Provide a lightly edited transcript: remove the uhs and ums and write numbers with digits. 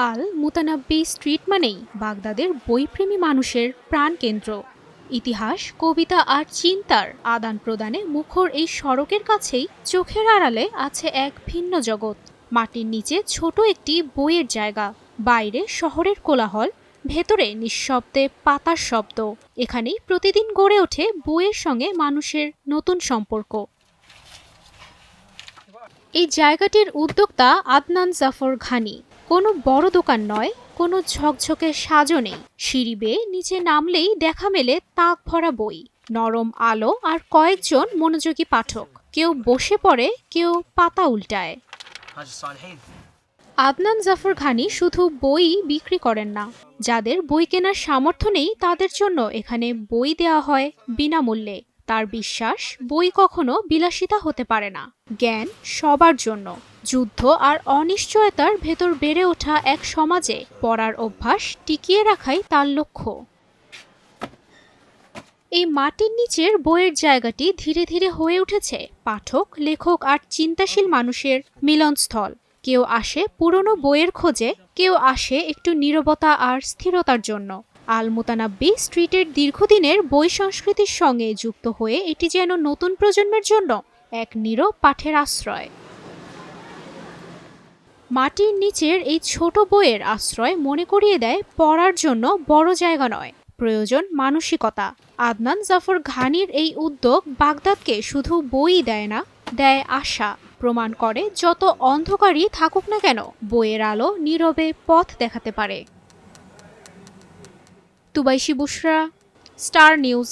আল মুতানাব্বি street মানেই বাগদাদের বইপ্রেমী মানুষের প্রাণকেন্দ্র। ইতিহাস, কবিতা আর চিন্তার আদান প্রদানে মুখর এই সড়কের কাছেই চোখের আড়ালে আছে এক ভিন্ন জগৎ। মাটির নিচে ছোট একটি বইয়ের জায়গা, বাইরে শহরের কোলাহল, ভেতরে নিঃশব্দে পাতার শব্দ। এখানেই প্রতিদিন গড়ে ওঠে বইয়ের সঙ্গে মানুষের নতুন সম্পর্ক। এই জায়গাটির উদ্যোক্তা আদনান জাফর ঘানি। কোনো বড় দোকান নয়, কোনো ঝকঝকে সাজও নেই। সিঁড়ি বেয়ে নিচে নামলেই দেখা মেলে তাক ভরা বই, নরম আলো আর কয়েকজন মনোযোগী পাঠক। কেউ বসে পড়ে, কেউ পাতা উল্টায়। আদনান জাফর ঘানি শুধু বই বিক্রি করেন না, যাদের বই কেনার সামর্থ্য নেই তাদের জন্য এখানে বই দেওয়া হয় বিনামূল্যে। তার বিশ্বাস, বই কখনো বিলাসিতা হতে পারে না, জ্ঞান সবার জন্য। যুদ্ধ আর অনিশ্চয়তার ভেতর বেড়ে ওঠা এক সমাজে পড়ার অভ্যাস টিকিয়ে রাখাই তার লক্ষ্য। এই মাটির নিচের বইয়ের জায়গাটি ধীরে ধীরে হয়ে উঠেছে পাঠক, লেখক আর চিন্তাশীল মানুষের মিলনস্থল। কেউ আসে পুরনো বইয়ের খোঁজে, কেউ আসে একটু নীরবতা আর স্থিরতার জন্য। আল মুতানাব্বি স্ট্রিটের দীর্ঘদিনের বই সংস্কৃতির সঙ্গে যুক্ত হয়ে এটি যেন নতুন প্রজন্মের জন্য এক নীরব পাঠের আশ্রয়। মাটির নিচের এই ছোট বইয়ের আশ্রয় মনে করিয়ে দেয় পড়ার জন্য বড় জায়গা নয়, প্রয়োজন মানসিকতা। আদনান জাফর ঘানির এই উদ্যোগ বাগদাদকে শুধু বই দেয় না, দেয় আশা। প্রমাণ করে যত অন্ধকারই থাকুক না কেন, বইয়ের আলো নীরবে পথ দেখাতে পারে। তুবাইশি বুশরা, স্টার নিউজ।